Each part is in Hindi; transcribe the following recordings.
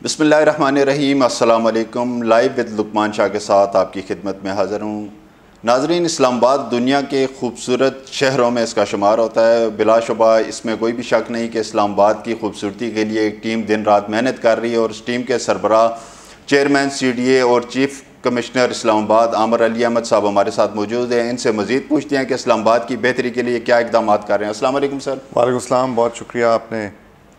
बिस्मिल्लाहिर्रहमानिर्रहीम, अस्सलाम वालेकुम। लाइव विद लुकमान शाह के साथ आपकी खिदमत में हाज़िर हूँ। नाज़रीन, इस्लामाबाद दुनिया के खूबसूरत शहरों में इसका शुमार होता है। बिलाशुबा इसमें कोई भी शक नहीं कि इस्लामाबाद की खूबसूरती के लिए एक टीम दिन रात मेहनत कर रही है और इस टीम के सरबराह चेयरमैन CDA और चीफ कमिश्नर इस्लामाबाद आमिर अली अहमद साहब हमारे साथ मौजूद हैं। इनसे मज़ीद पूछते हैं कि इस्लामाबाद की बेहतरी के लिए क्या इक़दाम कर रहे हैं। अस्सलाम वालेकुम सर। वालेकुम अस्सलाम, बहुत शुक्रिया, आपने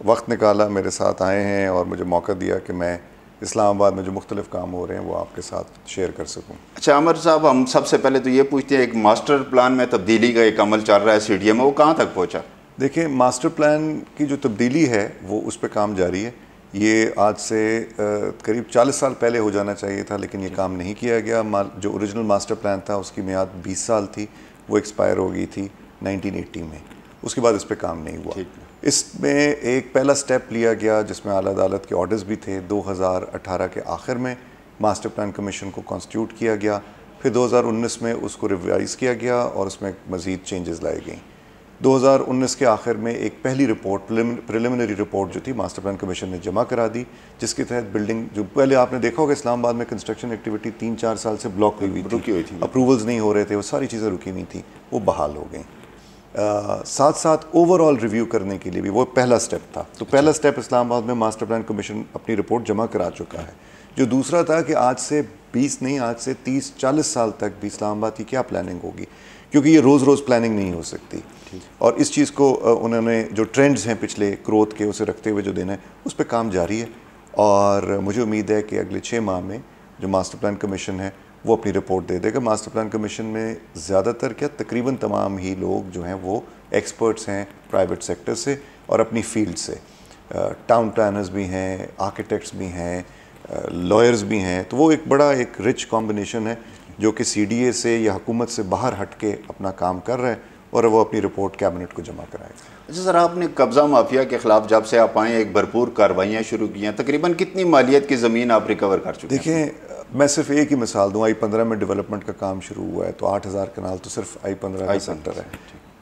वक्त निकाला, मेरे साथ आए हैं और मुझे मौका दिया कि मैं इस्लामाबाद में जो मुख्तलिफ काम हो रहे हैं वो आपके साथ शेयर कर सकूं। अच्छा आमिर साहब, हम सबसे पहले तो ये पूछते हैं, एक मास्टर प्लान में तब्दीली का एक अमल चल रहा है CDA में, वो कहाँ तक पहुँचा? देखिए, मास्टर प्लान की जो तब्दीली है वो उस पर काम जारी है। ये आज से करीब 40 साल पहले हो जाना चाहिए था, लेकिन ये काम नहीं किया गया। जो ओरिजिनल मास्टर प्लान था उसकी मियाद 20 साल थी, वो एक्सपायर हो गई थी 1980 में। उसके बाद इस पर काम नहीं हुआ। इसमें एक पहला स्टेप लिया गया जिसमें आला अदालत के ऑर्डर्स भी थे। 2018 के आखिर में मास्टर प्लान कमीशन को कॉन्स्टिट्यूट किया गया, फिर 2019 में उसको रिवाइज़ किया गया और उसमें मज़ीद चेंजेस लाई गई। 2019 के आखिर में एक पहली रिपोर्ट, प्रिलिमिनरी रिपोर्ट जो थी मास्टर प्लान कमीशन ने जमा करा दी, जिसके तहत बिल्डिंग, जो पहले आपने देखा होगा इस्लामाबाद में कंस्ट्रक्शन एक्टिविटी 3-4 साल से ब्लॉक हुई थी, अप्रूवल्स नहीं हो रहे थे, वो सारी चीज़ें रुकी हुई थी, वो बहाल हो गई। साथ साथ ओवरऑल रिव्यू करने के लिए भी वो पहला स्टेप था। तो पहला स्टेप इस्लामाबाद में मास्टर प्लान कमीशन अपनी रिपोर्ट जमा करा चुका है। जो दूसरा था कि आज से 20 नहीं, आज से 30-40 साल तक भी इस्लामाबाद की क्या प्लानिंग होगी, क्योंकि ये रोज़ रोज़ प्लानिंग नहीं हो सकती। और इस चीज़ को उन्होंने जो ट्रेंड्स हैं पिछले ग्रोथ के, उसे रखते हुए जो देना है उस पर काम जारी है। और मुझे उम्मीद है कि अगले 6 माह में जो मास्टर प्लान कमीशन है वो अपनी रिपोर्ट दे देगा। मास्टर प्लान कमीशन में ज़्यादातर क्या तकरीबन तमाम ही लोग जो हैं वो एक्सपर्ट्स हैं प्राइवेट सेक्टर से और अपनी फील्ड से। टाउन प्लानर्स भी हैं, आर्किटेक्ट्स भी हैं, लॉयर्स भी हैं। तो वो एक बड़ा एक रिच कॉम्बिनेशन है जो कि CDA से या हुकूमत से बाहर हट के अपना काम कर रहा है और वो अपनी रिपोर्ट कैबिनेट को जमा कराएगा। अच्छा सर, आपने कब्ज़ा माफिया के ख़िलाफ़ जब से आप आए एक भरपूर कार्रवाइयाँ शुरू की हैं, तकरीबन कितनी मालियत की ज़मीन आप रिकवर कर चुके हैं? देखिए, मैं सिर्फ एक ही मिसाल दूँ, I-15 में डेवलपमेंट का काम शुरू हुआ है तो 8000 कनाल तो सिर्फ I-15 का सेक्टर है।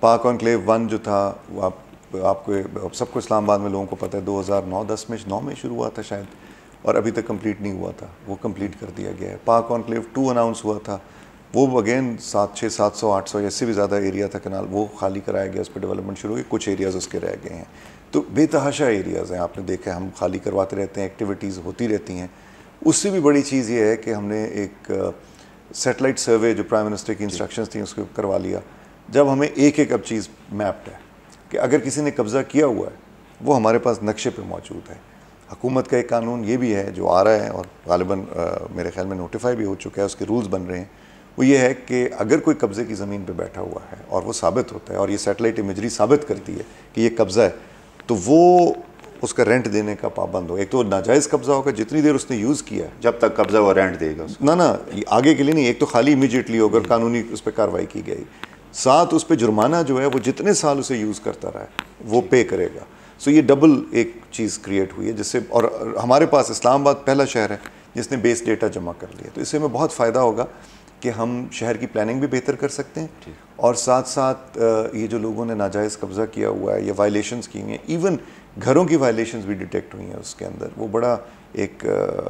पाक एन्क्लेव 1 जो था वो आपको सबको इस्लामाबाद में लोगों को पता है 2009-10 में 9 में शुरू हुआ था शायद, और अभी तक कंप्लीट नहीं हुआ था, वो कंप्लीट कर दिया गया है। पाक एन्क्लेव 2 अनाउंस हुआ था, वो अगेन 700-800 या इससे भी ज़्यादा एरिया था कनाल, वो खाली कराया गया, उस पर डेवलपमेंट शुरू हुई, कुछ एरियाज़ उसके रह गए हैं। तो बेतहाशा एरियाज़ हैं, आपने देखा है, हम खाली करवाते रहते हैं, एक्टिविटीज़ होती रहती हैं। उससे भी बड़ी चीज़ ये है कि हमने एक सैटेलाइट सर्वे जो प्राइम मिनिस्टर की इंस्ट्रक्शंस थी उसको करवा लिया। जब हमें एक अब चीज़ मैप्ड है कि अगर किसी ने कब्ज़ा किया हुआ है वो हमारे पास नक्शे पे मौजूद है। हुकूमत का एक कानून ये भी है जो आ रहा है और गालिबन मेरे ख्याल में नोटिफाई भी हो चुका है, उसके रूल्स बन रहे हैं। वो ये है कि अगर कोई कब्ज़े की ज़मीन पे बैठा हुआ है और वो साबित होता है और ये सैटेलाइट इमेजरी साबित करती है कि ये कब्ज़ा है, तो वो उसका रेंट देने का पाबंद हो। एक तो नाजायज़ कब्ज़ा होगा, जितनी देर उसने यूज़ किया है, जब तक कब्ज़ा वो रेंट देगा ना आगे के लिए नहीं। एक तो खाली इमीडिएटली होगा, कानूनी उस पर कार्रवाई की गई, साथ उस पर जुर्माना जो है वो जितने साल उसे यूज़ करता रहा है वो पे करेगा। सो ये डबल एक चीज़ क्रिएट हुई है जिससे, और हमारे पास इस्लामाबाद पहला शहर है जिसने बेस डेटा जमा कर लिया, तो इससे हमें बहुत फ़ायदा होगा कि हम शहर की प्लानिंग भी बेहतर कर सकते हैं और साथ साथ ये जो लोगों ने नाजायज़ कब्ज़ा किया हुआ है या वायलेशंस की हुई हैं, इवन घरों की वायलेशंस भी डिटेक्ट हुई हैं उसके अंदर, वो बड़ा एक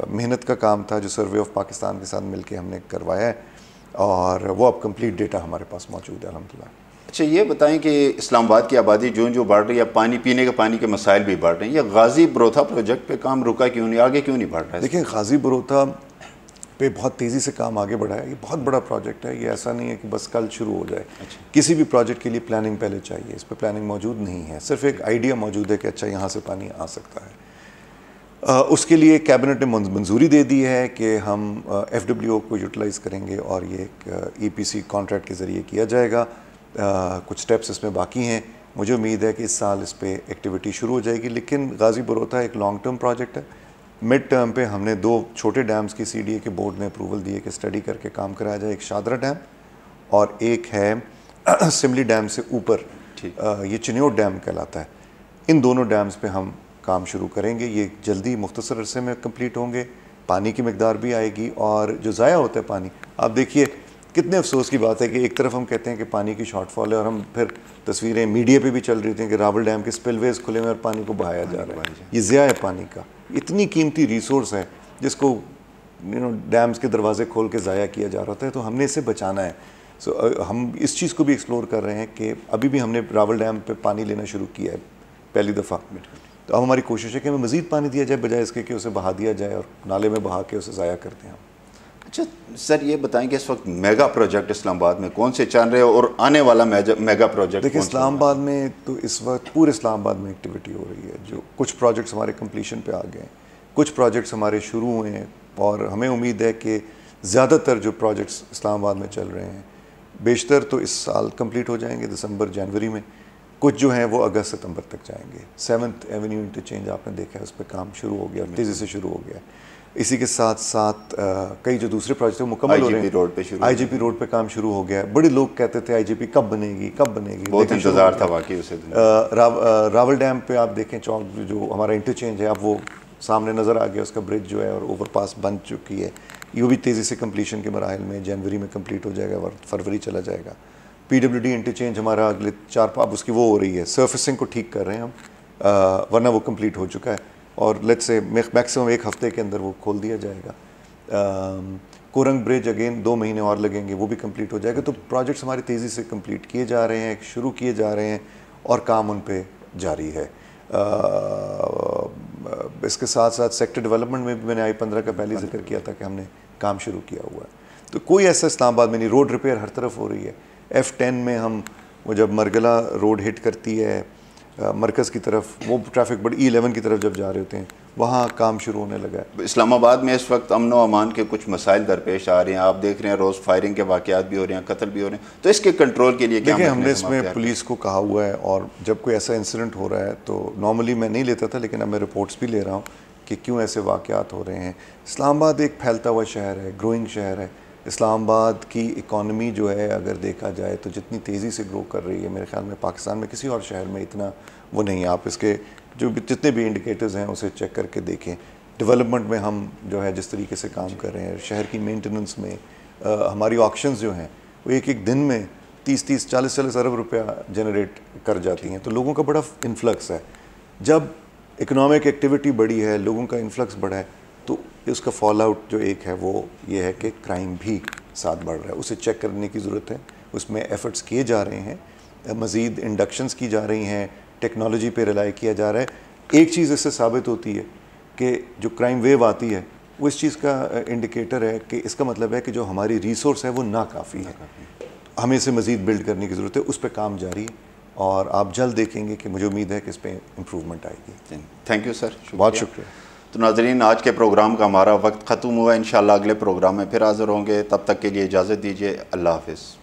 मेहनत का काम था जो सर्वे ऑफ पाकिस्तान के साथ मिलके हमने करवाया है और वो अब कंप्लीट डेटा हमारे पास मौजूद है अल्हम्दुलिल्लाह। अच्छा ये बताएं कि इस्लामाबाद की आबादी जो बढ़ रही है, पानी पीने के पानी के मसाइल भी बढ़ रहे हैं, ये गाजी बरोथा प्रोजेक्ट पे काम रुका क्यों नहीं, आगे क्यों नहीं बढ़ रहा है? देखिए, गाजी बरोथा पे बहुत तेज़ी से काम आगे बढ़ा है। ये बहुत बड़ा प्रोजेक्ट है, ये ऐसा नहीं है कि बस कल शुरू हो जाए। किसी भी प्रोजेक्ट के लिए प्लानिंग पहले चाहिए, इस पर प्लानिंग मौजूद नहीं है, सिर्फ एक आइडिया मौजूद है कि अच्छा यहाँ से पानी आ सकता है। उसके लिए कैबिनेट ने मंजूरी दे दी है कि हम FWO को यूटिलाइज़ करेंगे और ये एक EPC कॉन्ट्रैक्ट के ज़रिए किया जाएगा। कुछ स्टेप्स इसमें बाकी हैं, मुझे उम्मीद है कि इस साल इस पर एक्टिविटी शुरू हो जाएगी। लेकिन गाजी बरोथा एक लॉन्ग टर्म प्रोजेक्ट है। मिड टर्म पे हमने 2 छोटे डैम्स की CDA के बोर्ड ने अप्रूवल दिए कि स्टडी करके काम कराया जाए, एक शादरा डैम और एक है सिमली डैम से ऊपर, ये चिन्योट डैम कहलाता है। इन दोनों डैम्स पे हम काम शुरू करेंगे, ये जल्दी मुख्तसर अरसे में कंप्लीट होंगे, पानी की मकदार भी आएगी और जो ज़ाया होता है पानी, आप देखिए कितने अफसोस की बात है कि एक तरफ हम कहते हैं कि पानी की शॉर्टफॉल है और हम फिर तस्वीरें मीडिया पे भी चल रही थी कि रावल डैम के स्पिलवेज खुले में और पानी को बहाया जा रहा है। ये ज़िया है पानी का, इतनी कीमती रिसोर्स है जिसको डैम्स के दरवाजे खोल के ज़ाया किया जा रहा होता है, तो हमने इसे बचाना है। हम इस चीज़ को भी एक्सप्लोर कर रहे हैं कि अभी भी हमने रावल डैम पे पानी लेना शुरू किया है पहली दफ़ा, तो अब हमारी कोशिश है कि हमें मज़ीद पानी दिया जाए बजाय इसके कि उसे बहा दिया जाए और नाले में बहा के उसे ज़ाया करते हैं। अच्छा सर, ये बताएं कि इस वक्त मेगा प्रोजेक्ट इस्लामाबाद में कौन से चल रहे हैं और आने वाला मेगा प्रोजेक्ट? देखिए, इस्लामाबाद में तो इस वक्त पूरे इस्लामाबाद में एक्टिविटी हो रही है। जो कुछ प्रोजेक्ट्स हमारे कंप्लीशन पे आ गए हैं, कुछ प्रोजेक्ट्स हमारे शुरू हुए हैं और हमें उम्मीद है कि ज़्यादातर जो प्रोजेक्ट्स इस्लामाबाद में चल रहे हैं बेशतर तो इस साल कंप्लीट हो जाएंगे दिसंबर जनवरी में, कुछ जो हैं वो अगस्त सितंबर तक जाएंगे। 7th एवेन्यू इंटरचेंज आपने देखा है, उस पर काम शुरू हो गया, तेज़ी से शुरू हो गया। इसी के साथ साथ कई जो दूसरे प्रोजेक्ट मुकम्मल हो रहे हैं, IGP रोड पे काम शुरू हो गया है। बड़े लोग कहते थे IGP कब बनेगी कब बनेगी, बहुत इंतज़ार था वाकई उसे। रावल डैम पे आप देखें चौक जो हमारा इंटरचेंज है, अब वो सामने नज़र आ गया, उसका ब्रिज जो है और ओवरपास बन चुकी है, ये भी तेज़ी से कंप्लीशन के मराहल में जनवरी में कंप्लीट हो जाएगा और फरवरी चला जाएगा। PWD इंटरचेंज हमारा अगले 4 अब उसकी वो हो रही है, सर्फिसिंग को ठीक कर रहे हैं हम, वरना वो कंप्लीट हो चुका है और लेट्स से मैक्सिमम 1 हफ्ते के अंदर वो खोल दिया जाएगा। कोरंग ब्रिज अगेन 2 महीने और लगेंगे, वो भी कंप्लीट हो जाएगा। तो प्रोजेक्ट्स हमारे तेज़ी से कंप्लीट किए जा रहे हैं, शुरू किए जा रहे हैं और काम उन पे जारी है। इसके साथ साथ सेक्टर डेवलपमेंट में भी मैंने I-15 का पहले जिक्र किया था कि हमने काम शुरू किया हुआ है। तो कोई ऐसा इस्लामाबाद में नहीं, रोड रिपेयर हर तरफ हो रही है। F10 में हम वो जब मरगला रोड हिट करती है मरकज़ की तरफ, वो ट्रैफिक बड़ी E11 की तरफ जब जा रहे होते हैं, वहाँ काम शुरू होने लगा है। इस्लामाबाद में इस वक्त अमन व अमान के कुछ मसाइल दरपेश आ रहे हैं, आप देख रहे हैं रोज़ फायरिंग के वाक़यात भी हो रहे हैं, कत्ल भी हो रहे हैं, तो इसके कंट्रोल के लिए क्या? देखिए, हमने इसमें पुलिस को कहा हुआ है और जब कोई ऐसा इंसिडेंट हो रहा है तो नॉर्मली मैं नहीं लेता था, लेकिन अब मैं रिपोर्ट्स भी ले रहा हूँ कि क्यों ऐसे वाक़यात हो रहे हैं। इस्लामाबाद एक फैलता हुआ शहर है, ग्रोइंग शहर है। इस्लामाबाद की इकॉनमी जो है अगर देखा जाए तो जितनी तेज़ी से ग्रो कर रही है, मेरे ख्याल में पाकिस्तान में किसी और शहर में इतना वो नहीं है। आप इसके जो जितने भी इंडिकेटर्स हैं उसे चेक करके देखें। डेवलपमेंट में हम जो है जिस तरीके से काम कर रहे हैं, शहर की मेंटेनेंस में हमारी ऑक्शंस जो हैं वो एक दिन में 30-30, 40-40 अरब रुपया जनरेट कर जाती हैं। तो लोगों का बड़ा इन्फ्लक्स है। जब इकोनॉमिक एक्टिविटी बढ़ी है, लोगों का इन्फ्लक्स बढ़ा है, तो उसका फॉल आउट जो एक है वो ये है कि क्राइम भी साथ बढ़ रहा है। उसे चेक करने की ज़रूरत है, उसमें एफ़र्ट्स किए जा रहे हैं, मज़ीद इंडक्शंस की जा रही हैं, टेक्नोलॉजी पे रिलाई किया जा रहा है। एक चीज़ इससे साबित होती है कि जो क्राइम वेव आती है वो इस चीज़ का इंडिकेटर है कि इसका मतलब है कि जो हमारी रिसोर्स है वो नाकाफ़ी है, हमें इसे मज़ीद बिल्ड करने की ज़रूरत है। उस पर काम जारी है और आप जल्द देखेंगे कि मुझे उम्मीद है कि इस पर इम्प्रूवमेंट आएगी। थैंक यू सर, बहुत शुक्रिया। तो नाज़रीन, आज के प्रोग्राम का हमारा वक्त ख़त्म हुआ। इंशाल्लाह अगले प्रोग्राम में फिर हाज़िर होंगे, तब तक के लिए इजाज़त दीजिए। अल्लाह हाफ़िज़।